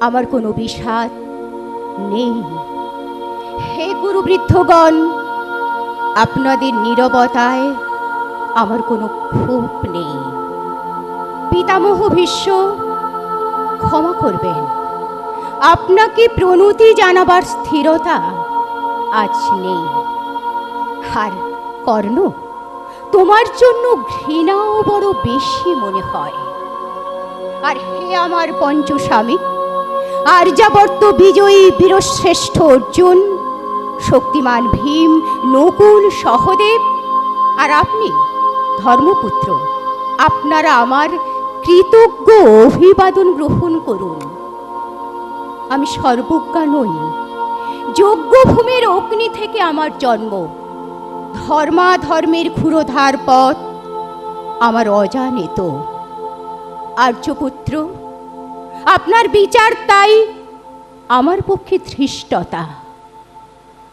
আমার কোনো বিষাদ নেই। হে গুরুবৃদ্ধগণ, আপনাদের নীরবতায় আমার কোনো ক্ষোভ নেই। পিতামহ ভীষ্ম, ক্ষমা করবেন, আপনাকে প্রণতি জানাবার স্থিরতা আজ নেই। আর কর্ণ, তোমার জন্য ঘৃণাও বড় বেশি মনে হয়। আর হে আমার পঞ্চস্বামী, আর্যাবর্ত বিজয়ী বীরশ্রেষ্ঠ অর্জুন, শক্তিমান ভীম, নকুল, সহদেব, আর আপনি ধর্মপুত্র, আপনারা আমার কৃতজ্ঞ অভিবাদন গ্রহণ করুন। আমি সর্বজ্ঞা নই, যজ্ঞভূমির অগ্নি থেকে আমার জন্ম। ধর্মাধর্মের ক্ষুরোধার পথ আমার অজানিত। আর্যপুত্র, আপনার বিচার তাই আমার পক্ষে ধৃষ্টতা।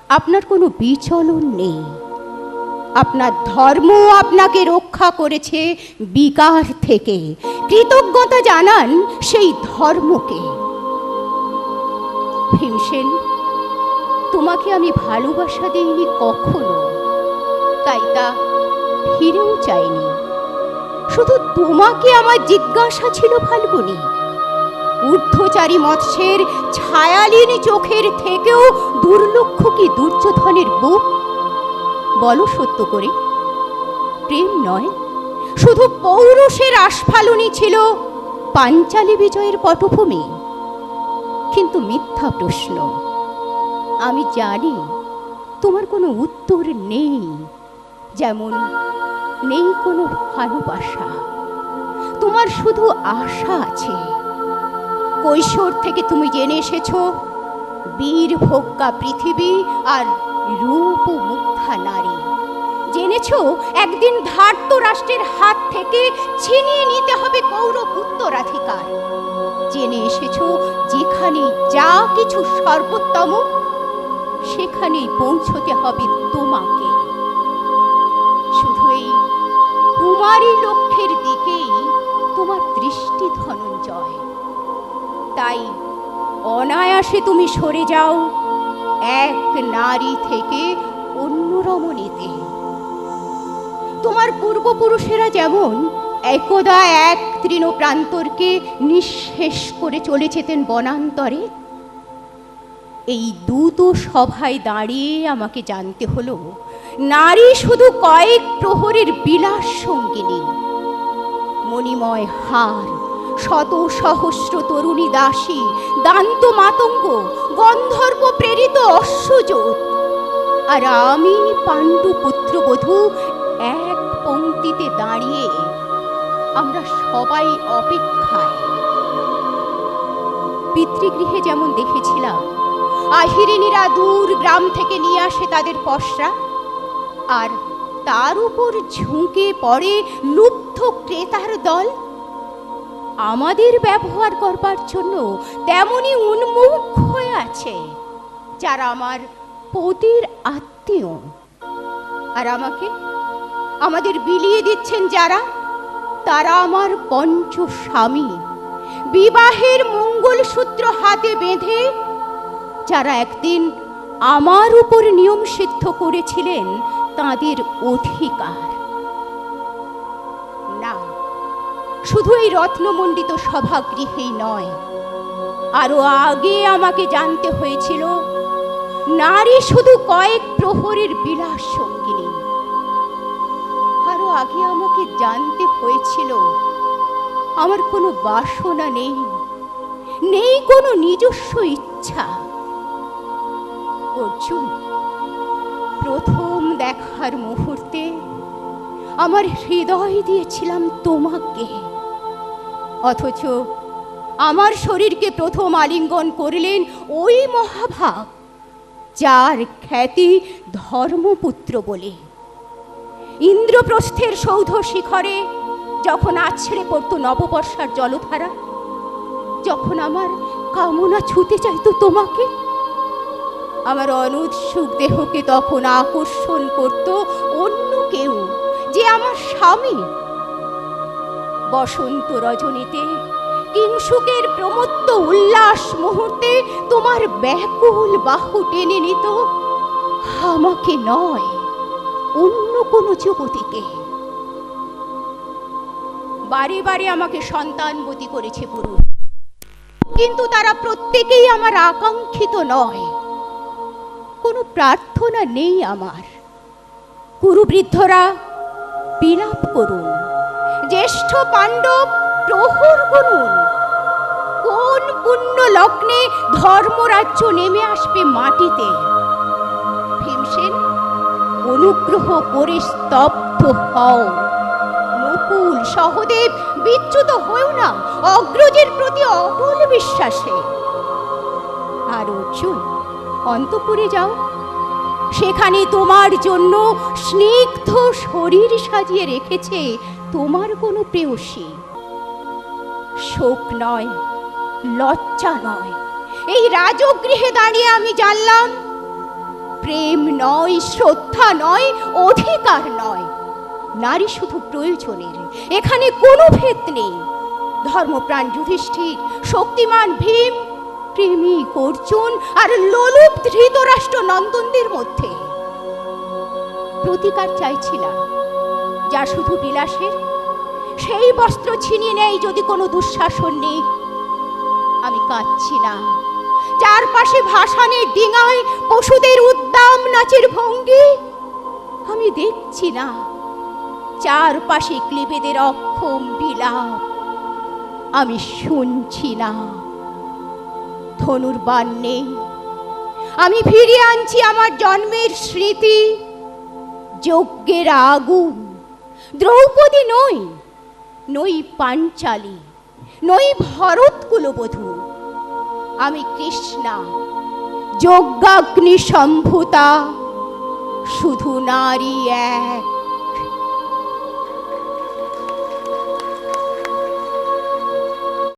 আপনার কোনো বিচলন নেই। আপনার ধর্ম আপনাকে রক্ষা করেছে বিকার থেকে। কৃতজ্ঞতা জানান সেই ধর্মকে। ভীমসেন, তোমাকে আমি ভালোবাসা দেইনি কখনো, তাই তা ফিরেও চাইনি। শুধু তোমাকে আমার জিজ্ঞাসা ছিল ফাল্গুনী, ঊর্ধ্বচারী মৎস্যের ছায়ালিনী চোখের থেকেও দুর্লক্ষ কি দুর্যোধনের বুক? বলো সত্য করে, প্রেম নয়, শুধু পৌরুষের আস্ফালনই ছিল পাঞ্চালী বিজয়ের পটভূমি? কিন্তু মিথ্যা প্রশ্ন। আমি জানি তোমার কোনো উত্তর নেই, যেমন নেই কোনো ভালোবাসা। তোমার শুধু আশা আছে। কৈশোর থেকে তুমি জেনে এসেছো বীর ভোগ্যা পৃথিবী আর রূপ মুগ্ধা নারী। জেনেছো একদিন ধার্ত রাষ্ট্রের হাত থেকে ছিনিয়ে নিতে হবে কৌরব উত্তরাধিকার। জেনে এসেছো যেখানে যা কিছু সর্বোত্তম, সেখানেই পৌঁছতে হবে তোমাকে। শুধু এই কুমারী লক্ষ্যের দিকেই তোমার দৃষ্টি ধনঞ্জয়। তাই অনায়াসে তুমি সরে যাও এক নারী থেকে অন্য রমণীতে। তোমার পূর্বপুরুষেরা যেমন একদা এক তৃণ প্রান্তরকে নিঃশেষ করে চলে যেতেন বনান্তরে, এই দ্রুত সভায় দাঁড়িয়ে আমাকে জানতে হলো নারী শুধু কয়েক প্রহরের বিলাস সঙ্গিনী। মণিময় হার, শত সহস্র তরুণী দাসী, দান্ত মাতঙ্গ, গন্ধর্ব প্রেরিত অশ্বযোত, আর আমি পাণ্ডু পুত্রবধূ এক পংক্তিতে দাঁড়িয়ে। আমরা সবাই অপেক্ষায়। পিতৃগৃহে যেমন দেখেছিলাম আহিরিনীরা দূর গ্রাম থেকে নিয়ে আসে তাদের পসরা, আর তার উপর ঝুঁকে পড়ে লুব্ধ ক্রেতার দল। আমাদের ব্যবহার করবার জন্য তেমনি উন্মুখ হয়ে আছে যারা আমার পতির আত্মীয়। আর আমাদের বিলিয়ে দিচ্ছেন যারা, তারা আমার পঞ্চস্বামী। বিবাহের মঙ্গলসূত্র হাতে বেঁধে যারা একদিন আমার উপর নিয়ম সিদ্ধ করেছিলেন তাদের অধিকার। না, শুধু এই রত্নমণ্ডিত সভাগৃহেই নয়, আরো আগে আমাকে জানতে হয়েছিল নারী শুধু কয়েক প্রহরের বিলাস সঙ্গিনী। আরো আগে আমাকে জানতে হয়েছিল আমার কোনো বাসনা নেই, নেই কোনো নিজস্ব ইচ্ছা। অর্জুন, প্রথম দেখার মুহূর্তে আমার হৃদয় দিয়েছিলাম তোমাকে, অথচ আমার শরীরকে প্রথম আলিঙ্গন করলেন ওই মহাভাগ যার খ্যাতি ধর্মপুত্র বলে। ইন্দ্রপ্রস্থের সৌধ শিখরে যখন আছড়ে পড়ত নববর্ষার জলধারা, যখন আমার কামনা ছুতে চাইতো তোমাকে, আমার অনুৎসুক দেহকে তখন আকর্ষণ করত অন্য কেউ, যে আমার স্বামী। বসন্ত রজনীতে কিংসুকের প্রমত্ত উল্লাস তার ব্যাকুল বাহু টেনে নিত আমাকে নয়, অন্য কোনো যুবতীকে। বারে বারে আমাকে সন্তানবতী করেছে পুরুষ, কিন্তু তারা প্রত্যেকেই আমার আকাঙ্ক্ষিত নয়। কোনো প্রার্থনা নেই আমার। কুরুবৃদ্ধরা বিলাপ করুন, জ্যেষ্ঠ পাণ্ডব প্রহর গুনুন। কোন পুণ্য লগ্নে ধর্মরাজ্য নেমে আসবে মাটিতে? ভীমসেন, অনুগ্রহ করে স্তব্ধ হও। নকুল, সহদেব, বিচ্যুত হয়েও না অগ্রজের প্রতি অটল বিশ্বাসে। আর অর্জুন, অন্তঃপুরে যাও, সেখানে তোমার জন্য স্নিগ্ধ শরীর সাজিয়ে রেখেছে তোমার কোনো প্রেয়সী। শোক নয়, লজ্জা নয়, এই রাজগৃহে দাঁড়িয়ে আমি জানলাম প্রেম নয়, শ্রদ্ধা নয়, অধিকার নয়, নারী শুধু প্রয়োজনের। এখানে কোনো ভেদ নেই। ধর্মপ্রাণ যুধিষ্ঠির, শক্তিমান ভীম, প্রেমিক অর্জুন আর লোলুপ ধৃতরাষ্ট্র নন্দনদের মধ্যে। প্রতিকার চাইছি না, যা শুধু বিলাসের। সেই বস্ত্র ছিনিয়ে নেই যদি কোনো দুঃশাসন নেই। আমি কাঁদছি না, চারপাশে ভাসানের ডিঙায় পশুদের উদ্দাম নাচের ভঙ্গি আমি দেখছি না। চারপাশে ক্লীবেদের অক্ষম বিলাপ আমি শুনছি না। ধনুর্বাণ নেই, আমি ফিরিয়ে আনছি আমার জন্মের স্মৃতি। যজ্ঞের আগুন। দ্রৌপদী নই, নই পাঞ্চালী, নই ভরত কুলবধূ। আমি কৃষ্ণা, যজ্ঞাগ্নি সম্ভূতা, শুধু নারী এক।